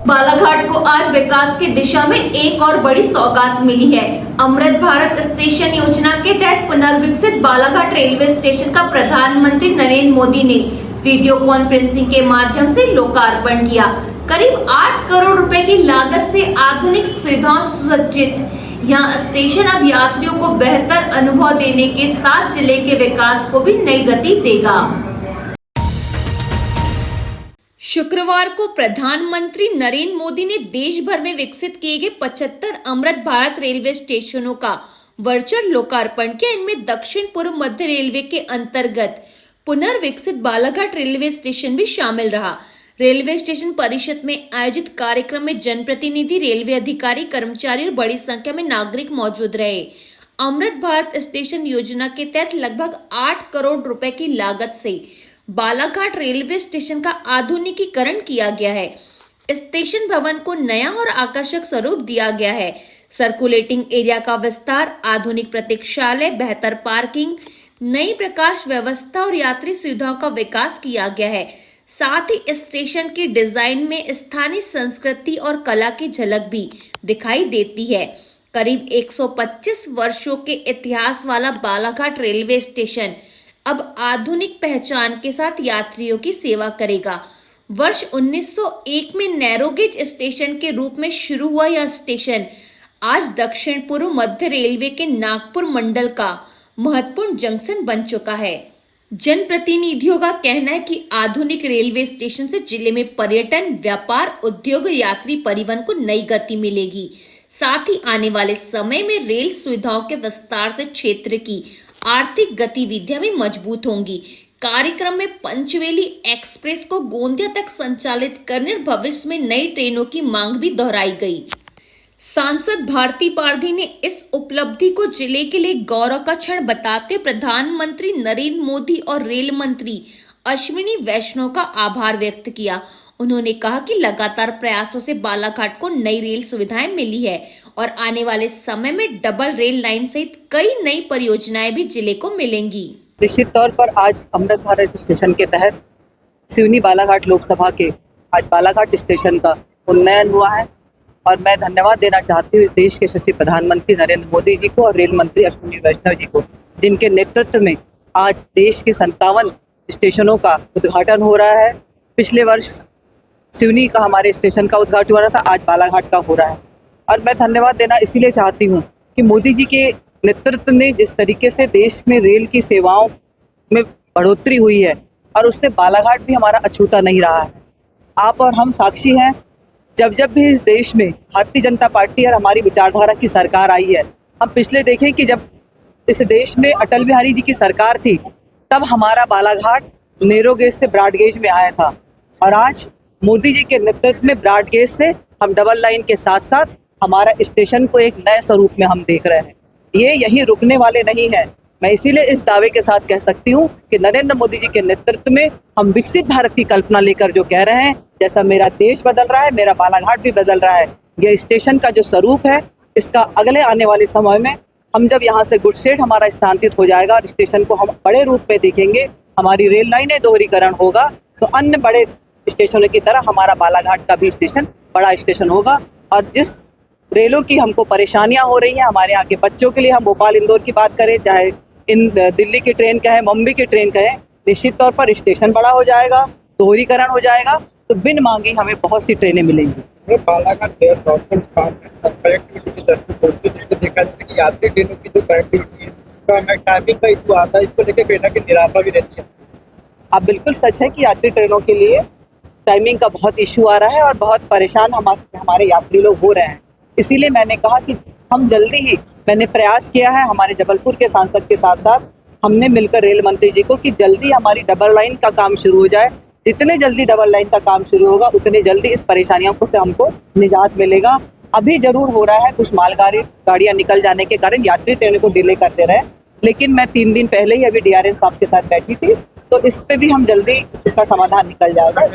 बालाघाट को आज विकास की दिशा में एक और बड़ी सौगात मिली है। अमृत भारत स्टेशन योजना के तहत पुनर्विकसित बालाघाट रेलवे स्टेशन का प्रधानमंत्री नरेंद्र मोदी ने वीडियो कॉन्फ्रेंसिंग के माध्यम से लोकार्पण किया। करीब 8 करोड़ रुपए की लागत से आधुनिक सुविधाओं सुसज्जित यह स्टेशन अब यात्रियों को बेहतर अनुभव देने के साथ जिले के विकास को भी नई गति देगा। शुक्रवार को प्रधानमंत्री नरेंद्र मोदी ने देश भर में विकसित किए गए 75 अमृत भारत रेलवे स्टेशनों का वर्चुअल लोकार्पण किया। इनमें दक्षिण पूर्व मध्य रेलवे के अंतर्गत पुनर्विकसित बालाघाट रेलवे स्टेशन भी शामिल रहा। रेलवे स्टेशन परिषद में आयोजित कार्यक्रम में जनप्रतिनिधि, रेलवे अधिकारी, कर्मचारी और बड़ी संख्या में नागरिक मौजूद रहे। अमृत भारत स्टेशन योजना के तहत लगभग 8 करोड़ रुपए की लागत से बालाघाट रेलवे स्टेशन का आधुनिकीकरण किया गया है। स्टेशन भवन को नया और आकर्षक स्वरूप दिया गया है। सर्कुलेटिंग एरिया का विस्तार, आधुनिक प्रतीक्षालय, बेहतर पार्किंग, नई प्रकाश व्यवस्था और यात्री सुविधाओं का विकास किया गया है। साथ ही इस स्टेशन के डिजाइन में स्थानीय संस्कृति और कला की झलक भी दिखाई देती है। करीब 125 वर्षों के इतिहास वाला बालाघाट रेलवे स्टेशन अब आधुनिक पहचान के साथ यात्रियों की सेवा करेगा। वर्ष 1901 में नैरोगेज स्टेशन के रूप में शुरू हुआ यह स्टेशन आज दक्षिण पूर्व मध्य रेलवे के नागपुर मंडल का महत्वपूर्ण जंक्शन बन चुका है। जनप्रतिनिधियों का कहना है कि आधुनिक रेलवे स्टेशन से जिले में पर्यटन, व्यापार, उद्योग, यात्री परिवहन को नई गति मिलेगी। साथ ही आने वाले समय में रेल सुविधाओं के विस्तार से क्षेत्र की आर्थिक गतिविधियां भी मजबूत होंगी। कार्यक्रम में पंचवेली एक्सप्रेस को गोंदिया तक संचालित करने और भविष्य में नई ट्रेनों की मांग भी दोहराई गई। सांसद भारती पारधी ने इस उपलब्धि को जिले के लिए गौरव का क्षण बताते प्रधानमंत्री नरेंद्र मोदी और रेल मंत्री अश्विनी वैष्णव का आभार व्यक्त किया। उन्होंने कहा कि लगातार प्रयासों से बालाघाट को नई रेल सुविधाएं मिली है और आने वाले समय में डबल रेल लाइन सहित कई नई परियोजनाएं भी जिले को मिलेंगी। निश्चित तौर पर आज अमृत भारत स्टेशन के तहत सिवनी बालाघाट लोकसभा के आज बालाघाट स्टेशन का उन्नयन हुआ है और मैं धन्यवाद देना चाहती हूँ इस देश के यशस्वी प्रधानमंत्री नरेंद्र मोदी जी को और रेल मंत्री अश्विनी वैष्णव जी को, जिनके नेतृत्व में आज देश के 57 स्टेशनों का उद्घाटन हो रहा है। पिछले वर्ष सिवनी का हमारे स्टेशन का उद्घाटन हो रहा था, आज बालाघाट का हो रहा है। और मैं धन्यवाद देना इसीलिए चाहती हूँ कि मोदी जी के नेतृत्व ने जिस तरीके से देश में रेल की सेवाओं में बढ़ोतरी हुई है और उससे बालाघाट भी हमारा अछूता नहीं रहा है। आप और हम साक्षी हैं, जब भी इस देश में भारतीय जनता पार्टी और हमारी विचारधारा की सरकार आई है, हम पिछले देखें कि जब इस देश में अटल बिहारी जी की सरकार थी तब हमारा बालाघाट नैरो गेज से ब्रॉड गेज में आया था और आज मोदी जी के नेतृत्व में ब्रॉड गेज से हम डबल लाइन के साथ साथ हमारा स्टेशन को एक नए स्वरूप में हम देख रहे हैं। ये यहीं रुकने वाले नहीं है। मैं इसीलिए इस दावे के साथ कह सकती हूँ कि नरेंद्र मोदी जी के नेतृत्व में हम विकसित भारत की कल्पना लेकर जो कह रहे हैं, जैसा मेरा देश बदल रहा है, मेरा बालाघाट भी बदल रहा है। ये स्टेशन का जो स्वरूप है, इसका अगले आने वाले समय में हम जब यहाँ से गुडशेड हमारा स्थानांतरित हो जाएगा और स्टेशन को हम बड़े रूप में देखेंगे, हमारी रेल लाइनें दोहरीकरण होगा, तो अन्य बड़े स्टेशनों की तरह हमारा बालाघाट का भी स्टेशन बड़ा स्टेशन होगा। और जिस रेलों की हमको परेशानियां हो रही हैं हमारे यहाँ के बच्चों के लिए, हम भोपाल इंदौर की बात करें, चाहे इन दिल्ली की ट्रेन कहें, मुंबई की ट्रेन कहें, निश्चित तौर पर स्टेशन बड़ा हो जाएगा, दोहरीकरण हो जाएगा, तो बिन मांगी हमें बहुत सी ट्रेनें मिलेंगी। बालाघाट डेवलपमेंट कनेक्टिविटी की तरफ देखा जाए कि यात्री ट्रेनों की जो कनेक्टिविटी है, टाइमिंग का इशू आता है, इसको लेकर कहीं ना कहीं निराशा भी रहती है। अब बिल्कुल सच है कि यात्री ट्रेनों के लिए टाइमिंग का बहुत इशू आ रहा है और बहुत परेशान हमारे यात्री लोग हो रहे हैं। इसीलिए मैंने कहा कि हम जल्दी ही, मैंने प्रयास किया है हमारे जबलपुर के सांसद के साथ साथ हमने मिलकर रेल मंत्री जी को कि जल्दी हमारी डबल लाइन का काम शुरू हो जाए। जितने जल्दी डबल लाइन का काम शुरू होगा उतने जल्दी इस परेशानियों से हमको निजात मिलेगा। अभी जरूर हो रहा है, कुछ गाड़ियाँ निकल जाने के कारण यात्री ट्रेनों को डिले करते रहे, लेकिन मैं 3 दिन पहले ही अभी DRM साहब के साथ बैठी थी, तो इस पे भी हम जल्दी इसका समाधान निकल जाएगा।